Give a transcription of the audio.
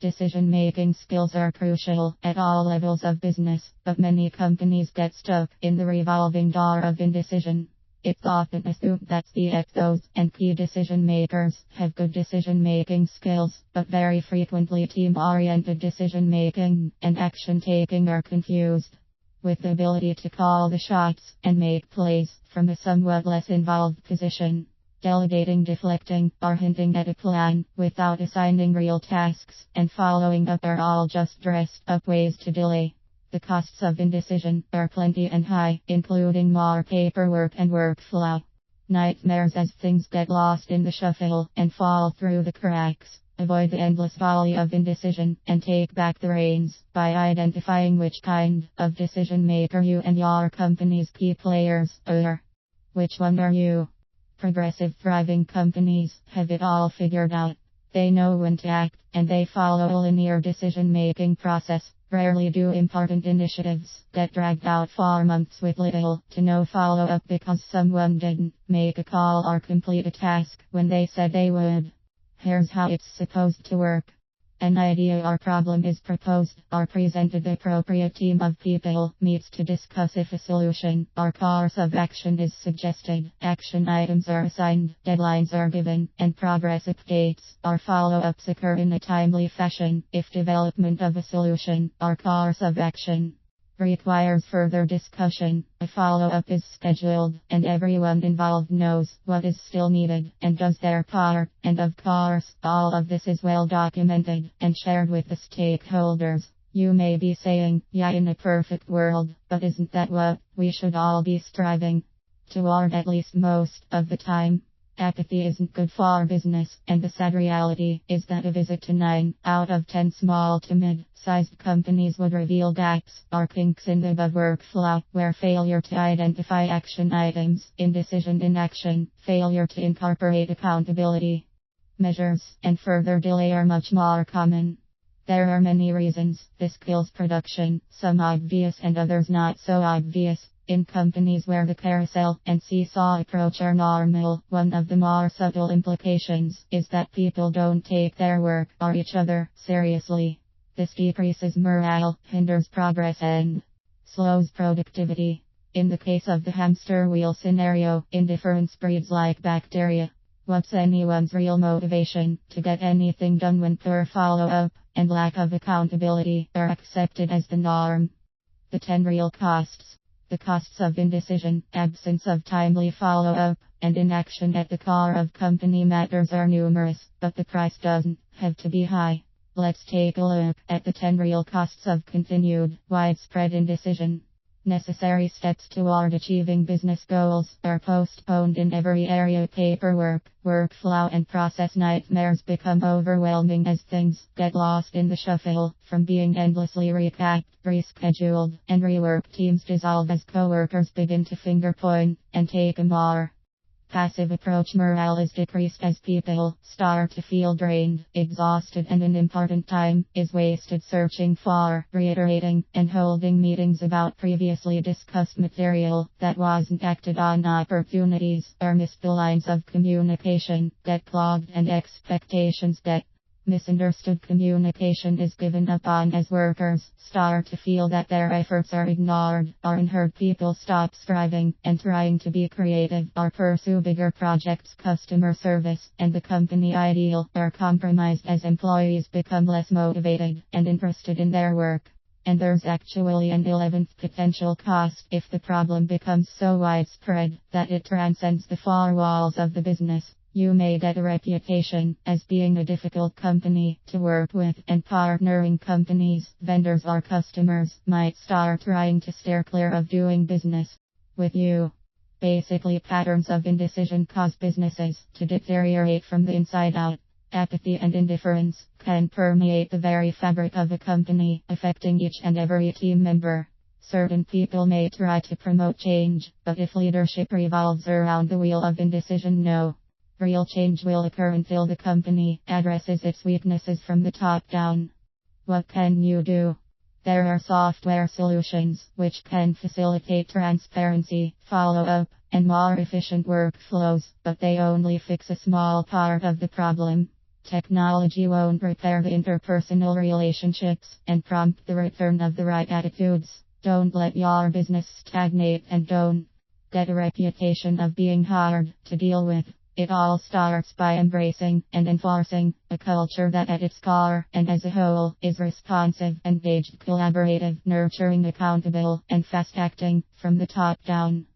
Decision-making skills are crucial at all levels of business, but many companies get stuck in the revolving door of indecision. It's often assumed that CXOs and key decision makers have good decision-making skills, but very frequently team-oriented decision-making and action-taking are confused with the ability to call the shots and make plays from a somewhat less involved position. Delegating, deflecting, or hinting at a plan without assigning real tasks and following up are all just dressed up ways to delay. The costs of indecision are plenty and high, including more paperwork and workflow. Nightmares as things get lost in the shuffle and fall through the cracks. Avoid the endless volley of indecision and take back the reins by identifying which kind of decision maker you and your company's key players are. Which one are you? Progressive, thriving companies have it all figured out. They know when to act, and they follow a linear decision-making process. Rarely do important initiatives get dragged out for months with little to no follow-up because someone didn't make a call or complete a task when they said they would. Here's how it's supposed to work. An idea or problem is proposed or presented. The appropriate team of people meets to discuss if a solution or course of action is suggested. Action items are assigned, deadlines are given, and progress updates or follow-ups occur in a timely fashion. If development of a solution or course of action requires further discussion, a follow-up is scheduled, and everyone involved knows what is still needed and does their part. And of course, all of this is well documented and shared with the stakeholders. You may be saying, yeah, in a perfect world, but isn't that what we should all be striving toward at least most of the time? Apathy isn't good for business, and the sad reality is that a visit to 9 out of 10 small to mid-sized companies would reveal gaps or kinks in the above workflow, where failure to identify action items, indecision in action, failure to incorporate accountability measures, and further delay are much more common. There are many reasons this kills production, some obvious and others not so obvious. In companies where the carousel and seesaw approach are normal, one of the more subtle implications is that people don't take their work or each other seriously. This decreases morale, hinders progress, and slows productivity. In the case of the hamster wheel scenario, indifference breeds like bacteria. What's anyone's real motivation to get anything done when poor follow-up and lack of accountability are accepted as the norm? The 10 real costs. The costs of indecision, absence of timely follow-up, and inaction at the core of company matters are numerous, but the price doesn't have to be high. Let's take a look at the 10 real costs of continued, widespread indecision. Necessary steps toward achieving business goals are postponed in every area. Paperwork, workflow, and process nightmares become overwhelming as things get lost in the shuffle. From being endlessly recapped, rescheduled, and reworked, teams dissolve as coworkers begin to finger point and take a more passive approach. Morale is decreased as people start to feel drained, exhausted, and an important time is wasted searching for, reiterating, and holding meetings about previously discussed material that wasn't acted on. Opportunities or missed. The lines of communication get clogged and expectations get misunderstood. Communication is given up on as workers start to feel that their efforts are ignored or unheard. People stop striving and trying to be creative or pursue bigger projects. Customer service and the company ideal are compromised as employees become less motivated and interested in their work. And there's actually an 11th potential cost if the problem becomes so widespread that it transcends the four walls of the business. You may get a reputation as being a difficult company to work with, and partnering companies, vendors, or customers might start trying to steer clear of doing business with you. Basically, patterns of indecision cause businesses to deteriorate from the inside out. Apathy and indifference can permeate the very fabric of a company, affecting each and every team member. Certain people may try to promote change, but if leadership revolves around the wheel of indecision, no real change will occur until the company addresses its weaknesses from the top down. What can you do? There are software solutions which can facilitate transparency, follow-up, and more efficient workflows, but they only fix a small part of the problem. Technology won't repair the interpersonal relationships and prompt the return of the right attitudes. Don't let your business stagnate and don't get a reputation of being hard to deal with. It all starts by embracing and enforcing a culture that at its core and as a whole is responsive, engaged, collaborative, nurturing, accountable, and fast acting from the top down.